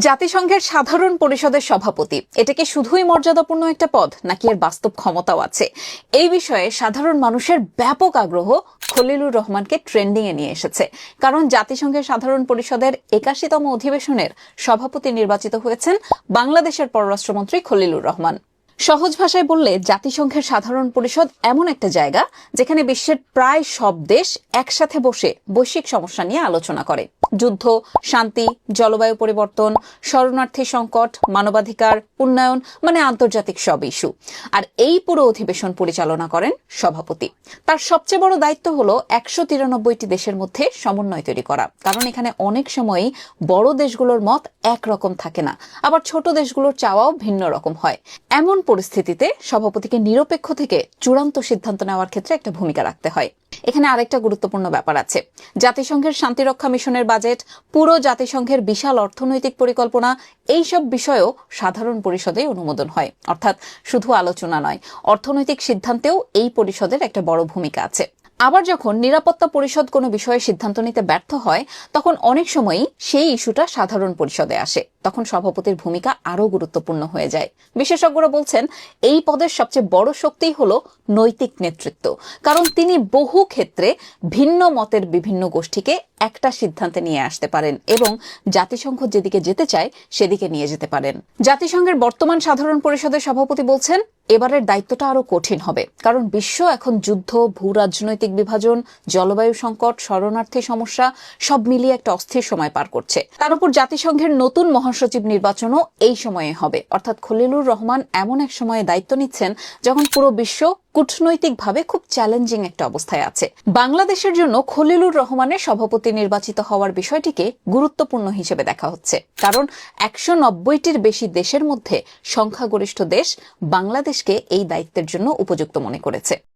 জাতিসংঘের সাধারণ পরিষদের সভাপতি এটা কি শুধুই মর্যাদাপূর্ণ একটা পদ নাকি এর বাস্তব ক্ষমতাও আছে? এই বিষয়ে সাধারণ মানুষের ব্যাপক আগ্রহ খলিলুর রহমানকে ট্রেন্ডিং এ নিয়ে এসেছে। কারণ জাতিসংঘের সাধারণ পরিষদের ৮১তম অধিবেশনের সভাপতি নির্বাচিত হয়েছেন বাংলাদেশের পররাষ্ট্রমন্ত্রী খলিলুর রহমান। সহজ ভাষায় বললে জাতিসংঘের সাধারণ পরিষদ এমন একটা জায়গা যেখানে বিশ্বের প্রায় সব দেশ একসাথে বসে বৈশ্বিক সমস্যা নিয়ে আলোচনা করে। যুদ্ধ, শান্তি, জলবায়ু পরিবর্তন, শরণার্থী সংকট, মানবাধিকার, উন্নয়ন, মানে আন্তর্জাতিক সব ইস্যু। আর এই পুরো অধিবেশন পরিচালনা করেন সভাপতি। তার সবচেয়ে বড় দায়িত্ব হলো ১৯৩টি দেশের মধ্যে সমন্বয় তৈরি করা। কারণ এখানে অনেক সময়ই বড় দেশগুলোর মত একরকম থাকে না, আবার ছোট দেশগুলোর চাওয়াও ভিন্ন রকম হয়। এমন পরিস্থিতিতে সভাপতিকে নিরপেক্ষ থেকে চূড়ান্ত সিদ্ধান্ত নেওয়ার ক্ষেত্রে একটা ভূমিকা রাখতে হয়। এখানে আরেকটা গুরুত্বপূর্ণ ব্যাপার আছে। জাতিসংঘের শান্তিরক্ষা মিশনের বাজেট, পুরো জাতিসংঘের বিশাল অর্থনৈতিক পরিকল্পনা, এইসব বিষয়েও সাধারণ পরিষদে অনুমোদন হয়। অর্থাৎ শুধু আলোচনা নয়, অর্থনৈতিক সিদ্ধান্তেও এই পরিষদের একটা বড় ভূমিকা আছে। আবার যখন নিরাপত্তা পরিষদ কোনো বিষয়ে সিদ্ধান্ত নিতে ব্যর্থ হয়, তখন অনেক সময়ই সেই ইস্যুটা সাধারণ পরিষদে আসে। তখন সভাপতির ভূমিকা আরো গুরুত্বপূর্ণ হয়ে যায়। বিশেষজ্ঞরা বলছেন এই পদের সবচেয়ে বড় শক্তিই হলো নৈতিক নেতৃত্ব। কারণ তিনি বহু ক্ষেত্রে ভিন্ন মতের বিভিন্ন গোষ্ঠীকে একটা সিদ্ধান্তে নিয়ে আসতে পারেন এবং জাতিসংঘ যেদিকে যেতে চায় সেদিকে নিয়ে যেতে পারেন। জাতিসংঘের বর্তমান সাধারণ পরিষদের সভাপতি বলছেন এবারের দায়িত্বটা আরো কঠিন হবে, কারণ বিশ্ব এখন যুদ্ধ, ভূ রাজনৈতিক বিভাজন, জলবায়ু সংকট, শরণার্থী সমস্যা সব মিলিয়ে একটা অস্থির সময় পার করছে। তার উপর জাতিসংঘের নতুন মহাসচিব নির্বাচনও এই সময়ে হবে। অর্থাৎ খলিলুর রহমান এমন এক সময়ে দায়িত্ব নিচ্ছেন যখন পুরো বিশ্ব কূটনৈতিকভাবে খুব চ্যালেঞ্জিং একটা অবস্থায় আছে। বাংলাদেশের জন্য খলিলুর রহমানের সভাপতি নির্বাচিত হওয়ার বিষয়টিকে গুরুত্বপূর্ণ হিসেবে দেখা হচ্ছে। কারণ ১৯০টির বেশি দেশের মধ্যে সংখ্যাগরিষ্ঠ দেশ বাংলাদেশকে এই দায়িত্বের জন্য উপযুক্ত মনে করেছে।